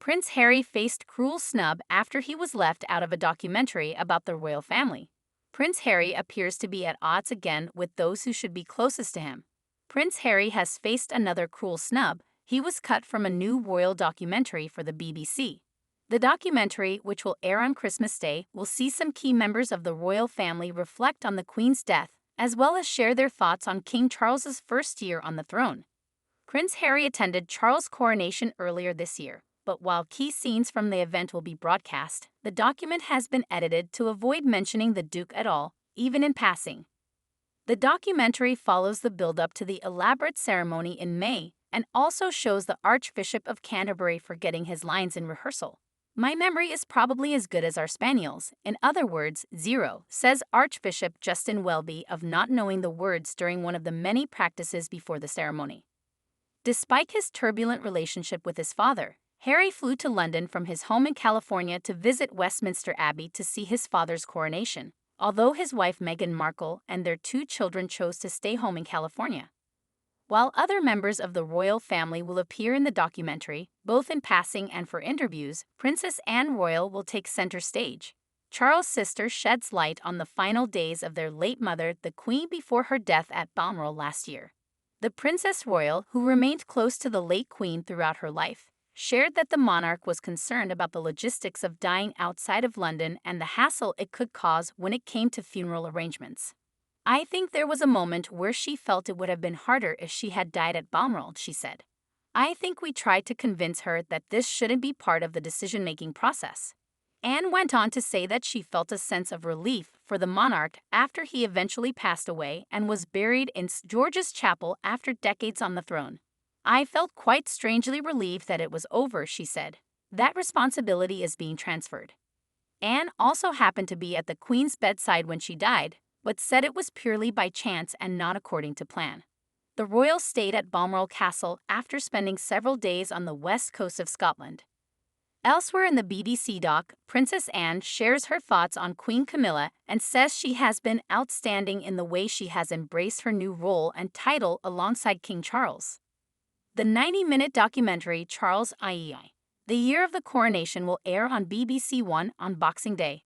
Prince Harry faced cruel snub after he was left out of a documentary about the royal family. Prince Harry appears to be at odds again with those who should be closest to him. Prince Harry has faced another cruel snub. He was cut from a new royal documentary for the BBC. The documentary, which will air on Christmas Day, will see some key members of the royal family reflect on the Queen's death, as well as share their thoughts on King Charles's first year on the throne. Prince Harry attended Charles' coronation earlier this year, but while key scenes from the event will be broadcast, the document has been edited to avoid mentioning the Duke at all, even in passing. The documentary follows the build-up to the elaborate ceremony in May and also shows the Archbishop of Canterbury forgetting his lines in rehearsal. "My memory is probably as good as our spaniel's, in other words, zero," says Archbishop Justin Welby of not knowing the words during one of the many practices before the ceremony. Despite his turbulent relationship with his father, Harry flew to London from his home in California to visit Westminster Abbey to see his father's coronation, although his wife Meghan Markle and their 2 children chose to stay home in California. While other members of the royal family will appear in the documentary, both in passing and for interviews, Princess Anne Royal will take center stage. Charles' sister sheds light on the final days of their late mother, the Queen, before her death at Balmoral last year. The Princess Royal, who remained close to the late Queen throughout her life, shared that the monarch was concerned about the logistics of dying outside of London and the hassle it could cause when it came to funeral arrangements. "I think there was a moment where she felt it would have been harder if she had died at Balmoral," she said. "I think we tried to convince her that this shouldn't be part of the decision-making process." Anne went on to say that she felt a sense of relief for the monarch after he eventually passed away and was buried in St. George's Chapel after decades on the throne. "I felt quite strangely relieved that it was over," she said. "That responsibility is being transferred." Anne also happened to be at the Queen's bedside when she died, but said it was purely by chance and not according to plan. The royals stayed at Balmoral Castle after spending several days on the west coast of Scotland. Elsewhere in the BBC doc, Princess Anne shares her thoughts on Queen Camilla and says she has been outstanding in the way she has embraced her new role and title alongside King Charles. The 90-minute documentary Charles IEI, The Year of the Coronation, will air on BBC One on Boxing Day.